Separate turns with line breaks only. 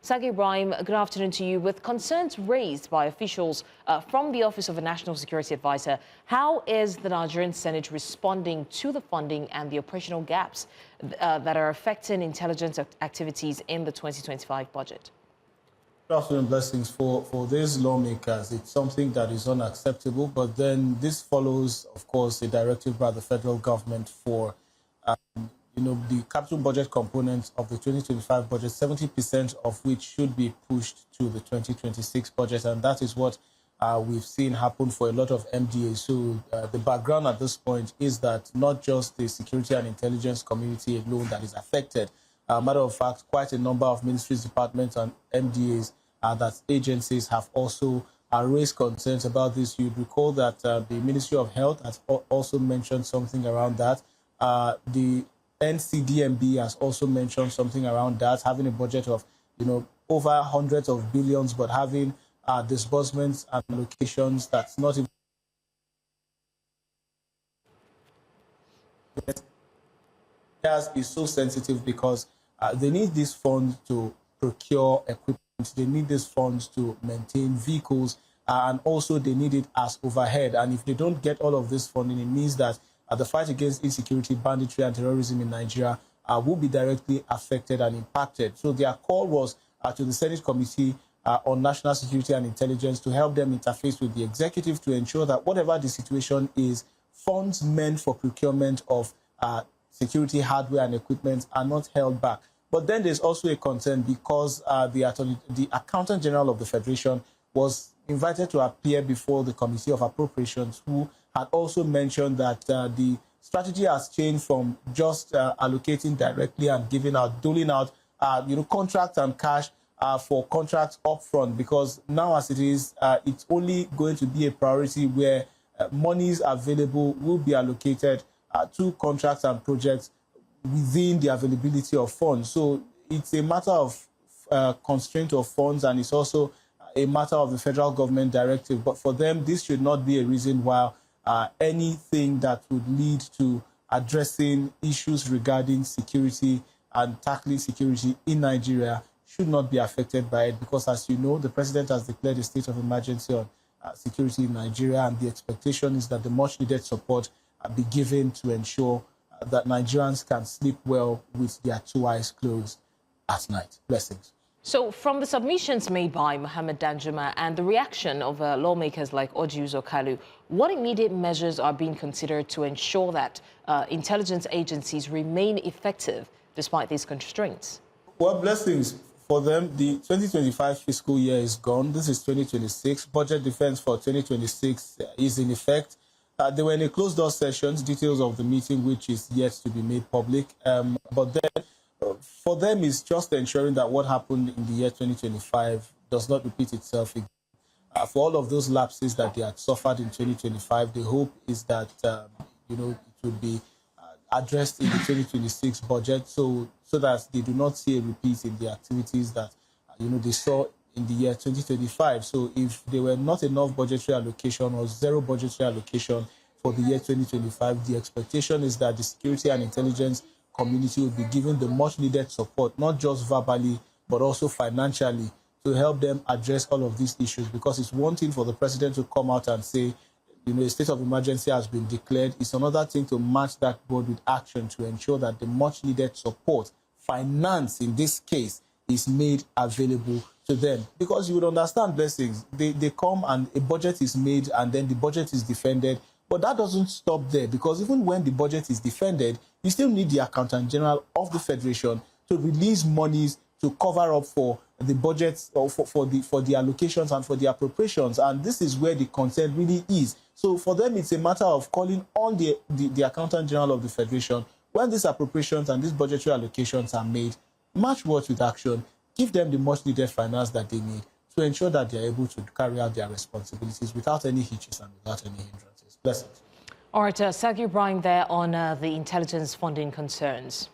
Sagir Ibrahim, good afternoon to you. With concerns raised by officials from the Office of a National Security Advisor, how is the Nigerian Senate responding to the funding and the operational gaps that are affecting intelligence activities in the 2025 budget?
Good afternoon, blessings. For these lawmakers, it's something that is unacceptable, but then this follows, of course, a directive by the federal government for the capital budget component of the 2025 budget, 70% of which should be pushed to the 2026 budget. And that is what we've seen happen for a lot of MDAs. So the background at this point is that not just the security and intelligence community alone that is affected. Matter of fact, quite a number of ministries, departments, and MDAs, that agencies have also raised concerns about this. You'd recall that the Ministry of Health has also mentioned something around that. The NCDMB has also mentioned something around that, having a budget of, over hundreds of billions, but having disbursements and allocations that's not even is so sensitive because they need these funds to procure equipment, they need these funds to maintain vehicles, and also they need it as overhead. And if they don't get all of this funding, it means that the fight against insecurity, banditry, and terrorism in Nigeria will be directly affected and impacted. So their call was to the Senate Committee on National Security and Intelligence to help them interface with the executive to ensure that whatever the situation is, funds meant for procurement of security hardware and equipment are not held back. But then there's also a concern because the Accountant General of the Federation was invited to appear before the Committee of Appropriations, who had also mentioned that the strategy has changed from just allocating directly and doling out, contracts and cash for contracts upfront, because now as it is, it's only going to be a priority where monies available will be allocated to contracts and projects within the availability of funds. So it's a matter of constraint of funds, and it's also a matter of the federal government directive. But for them, this should not be a reason why anything that would lead to addressing issues regarding security and tackling security in Nigeria should not be affected by it, because as you know, the president has declared a state of emergency on security in Nigeria, and the expectation is that the much needed support be given to ensure that Nigerians can sleep well with their two eyes closed at night. Blessings.
So from the submissions made by Mohammed Danjuma and the reaction of lawmakers like Ojiuzo Kalu, what immediate measures are being considered to ensure that intelligence agencies remain effective despite these constraints?
Well, blessings. For them, the 2025 fiscal year is gone. This is 2026. Budget defense for 2026 is in effect. They were in a closed-door sessions, details of the meeting, which is yet to be made public. But then, for them, it's just ensuring that what happened in the year 2025 does not repeat itself again. For all of those lapses that they had suffered in 2025, the hope is that, it will be addressed in the 2026 budget so that they do not see a repeat in the activities that, they saw in the year 2025. So if there were not enough budgetary allocation or zero budgetary allocation for the year 2025, the expectation is that the security and intelligence community will be given the much needed support, not just verbally, but also financially, to help them address all of these issues. Because it's one thing for the president to come out and say, a state of emergency has been declared. It's another thing to match that word with action to ensure that the much needed support, finance in this case, is made available to them. Because you would understand, blessings, they come and a budget is made and then the budget is defended. But that doesn't stop there, because even when the budget is defended, you still need the Accountant General of the Federation to release monies to cover up for the budgets or for the allocations and for the appropriations. And this is where the concern really is. So for them, it's a matter of calling on the Accountant General of the Federation, when these appropriations and these budgetary allocations are made, match words with action, give them the much needed finance that they need to ensure that they are able to carry out their responsibilities without any hitches and without any hindrances. Blessings.
All right, Sagir Ibrahim there on the intelligence funding concerns.